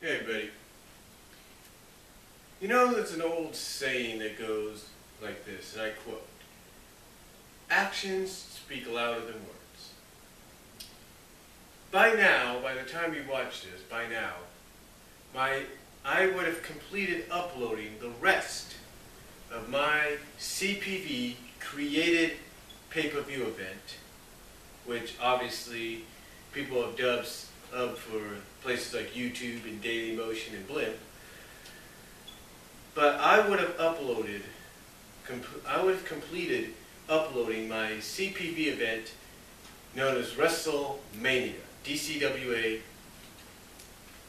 Hey, buddy. You know, there's an old saying that goes like this, and I quote, "Actions speak louder than words." By now, by the time you watch this, I would have completed uploading the rest of my CPV created pay-per-view event, which obviously people have dubbed up for places like YouTube and Daily Motion and Blimp. But I would have completed uploading my CPV event known as Wrestlemania, DCWA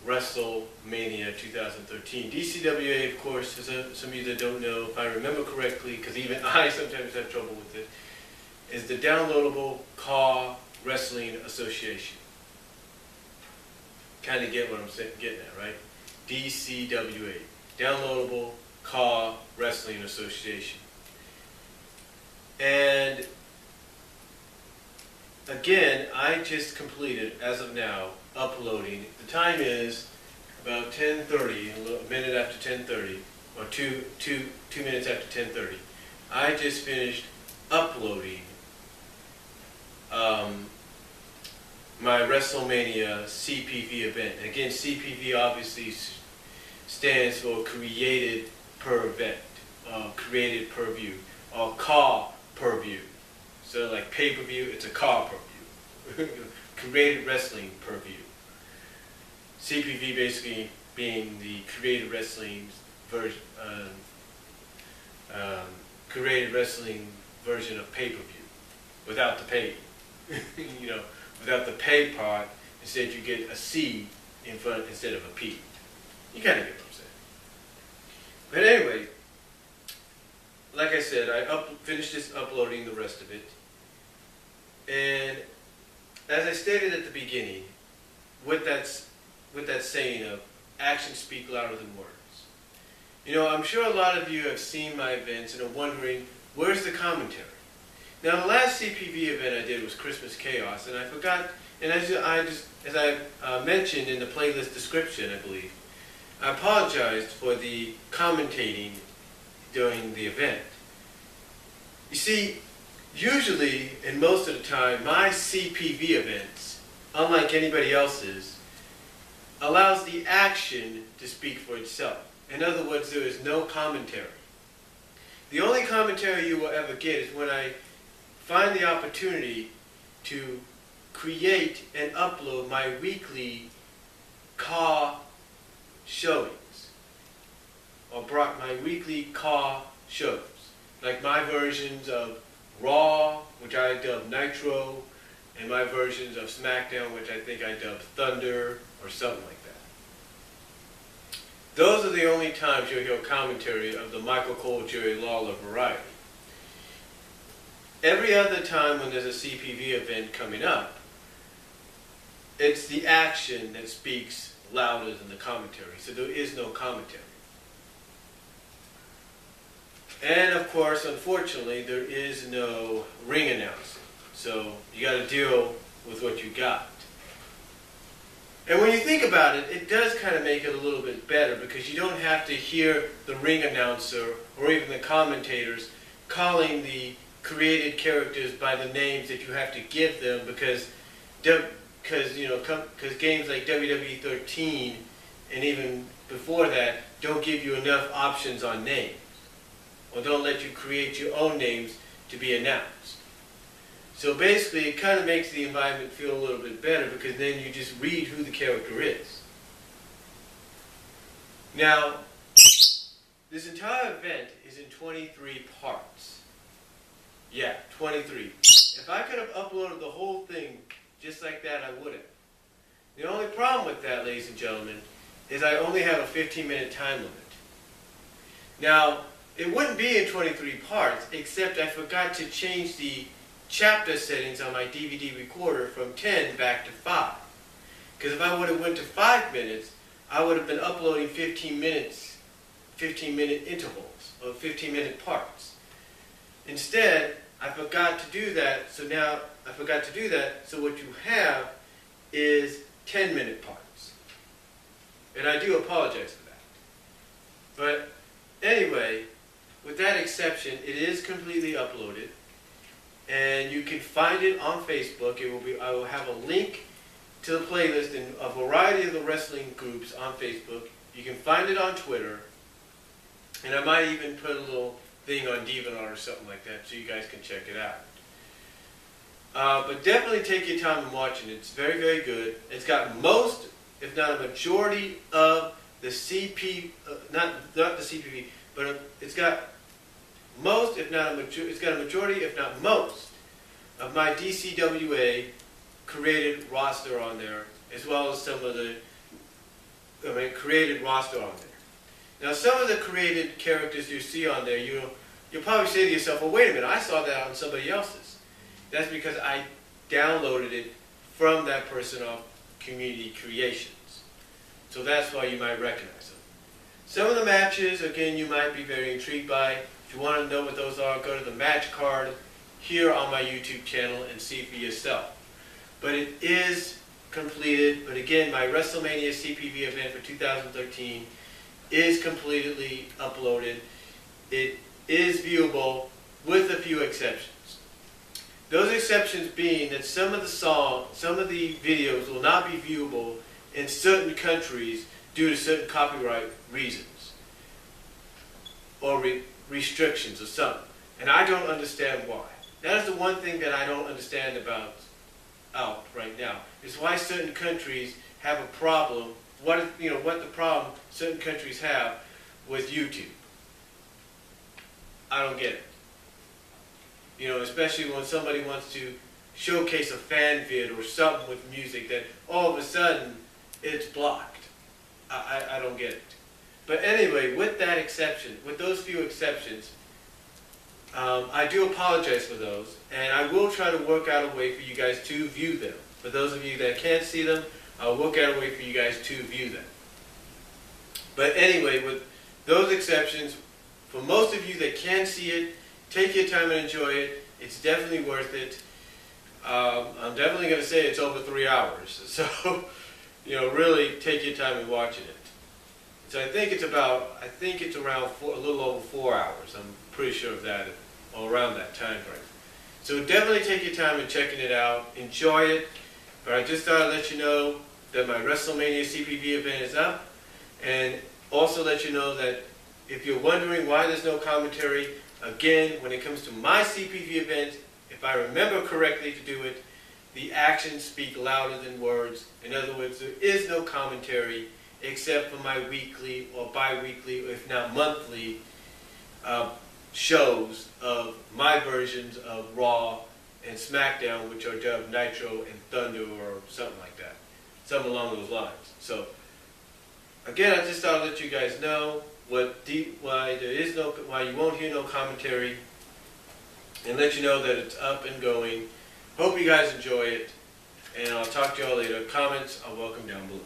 Wrestlemania 2013. DCWA, of course, for some of you that don't know, if I remember correctly, because even I sometimes have trouble with it, is the Downloadable Car Wrestling Association. Kind of get what I'm getting at, right? DCWA, Downloadable Car Wrestling Association. And again, I just completed, as of now, uploading. The time is about 10:30, a minute after 10:30, or two minutes after 10:30. I just finished uploading my Wrestlemania CPV event. Again, CPV obviously stands for created per event, created per view, or car per view. So like pay-per-view, it's a car per view. Created wrestling per view. CPV basically being the created wrestling version, created wrestling version of pay-per-view, without the pay. Without the pay part, instead you get a C in front instead of a P. You kind of get what I'm saying. But anyway, like I said, I finished this uploading the rest of it. And as I stated at the beginning, with that saying of actions speak louder than words. I'm sure a lot of you have seen my events and are wondering, where's the commentary? Now, the last CPV event I did was Christmas Chaos, and I forgot, and as I mentioned in the playlist description, I believe, I apologized for the commentating during the event. You see, usually, and most of the time, my CPV events, unlike anybody else's, allows the action to speak for itself. In other words, there is no commentary. The only commentary you will ever get is when I find the opportunity to create and upload my weekly car showings, or my weekly car shows, like my versions of Raw, which I dubbed Nitro, and my versions of SmackDown, which I think I dubbed Thunder, or something like that. Those are the only times you'll hear commentary of the Michael Cole, Jerry Lawler variety. Every other time when there's a CPV event coming up, it's the action that speaks louder than the commentary, so there is no commentary. And of course, unfortunately, there is no ring announcing, so you got to deal with what you got. And when you think about it, it does kind of make it a little bit better, because you don't have to hear the ring announcer or even the commentators calling the created characters by the names that you have to give them, because games like WWE 13 and even before that don't give you enough options on names, or don't let you create your own names to be announced. So basically, it kind of makes the environment feel a little bit better, because then you just read who the character is. Now, this entire event is in 23 parts. Yeah, 23. If I could have uploaded the whole thing just like that, I would have. The only problem with that, ladies and gentlemen, is I only have a 15-minute time limit. Now, it wouldn't be in 23 parts, except I forgot to change the chapter settings on my DVD recorder from 10 back to 5. Because if I would have went to 5 minutes, I would have been uploading 15-minute intervals, or 15-minute parts. Instead, I forgot to do that, so what you have is 10-minute parts. And I do apologize for that. But anyway, with that exception, it is completely uploaded. And you can find it on Facebook. I will have a link to the playlist in a variety of the wrestling groups on Facebook. You can find it on Twitter. And I might even put a little thing on DeviantArt or something like that so you guys can check it out. But definitely take your time in watching it. It's very, very good. It's got most, if not a majority of the not the CPV, but it's got most, if not it's got a majority, if not most, of my DCWA created roster on there, as well as some of the created roster on there. Now, some of the created characters you see on there, you'll probably say to yourself, well, wait a minute, I saw that on somebody else's. That's because I downloaded it from that person off Community Creations. So that's why you might recognize them. Some of the matches, again, you might be very intrigued by. If you want to know what those are, go to the match card here on my YouTube channel and see for yourself. But it is completed. But again, my Wrestlemania CPV event for 2013 is completely uploaded. It is viewable with a few exceptions. Those exceptions being that some of the videos will not be viewable in certain countries due to certain copyright reasons or restrictions or something. And I don't understand why. That is the one thing that I don't understand about right now, is why certain countries have a problem, what the problem certain countries have with YouTube. I don't get it. Especially when somebody wants to showcase a fan vid or something with music that all of a sudden it's blocked. I don't get it. But anyway, with that exception, with those few exceptions, I do apologize for those, and I will try to work out a way for you guys to view them. For those of you that can't see them, I'll work out a way for you guys to view them. But anyway, with those exceptions, for most of you that can see it, take your time and enjoy it. It's definitely worth it. I'm definitely going to say it's over 3 hours. So, really take your time in watching it. So I think it's around a little over 4 hours. I'm pretty sure of that, or around that time frame. So definitely take your time in checking it out. Enjoy it. But I just thought I'd let you know that my Wrestlemania CPV event is up. And also let you know that if you're wondering why there's no commentary, again, when it comes to my CPV event, if I remember correctly to do it, the actions speak louder than words. In other words, there is no commentary except for my weekly or bi-weekly, or if not monthly, shows of my versions of Raw and SmackDown, which are dubbed Nitro and Thunder or something like that. Something along those lines. So, again, I just thought I'd let you guys know why you won't hear no commentary, and let you know that it's up and going. Hope you guys enjoy it, and I'll talk to y'all later. Comments are welcome down below.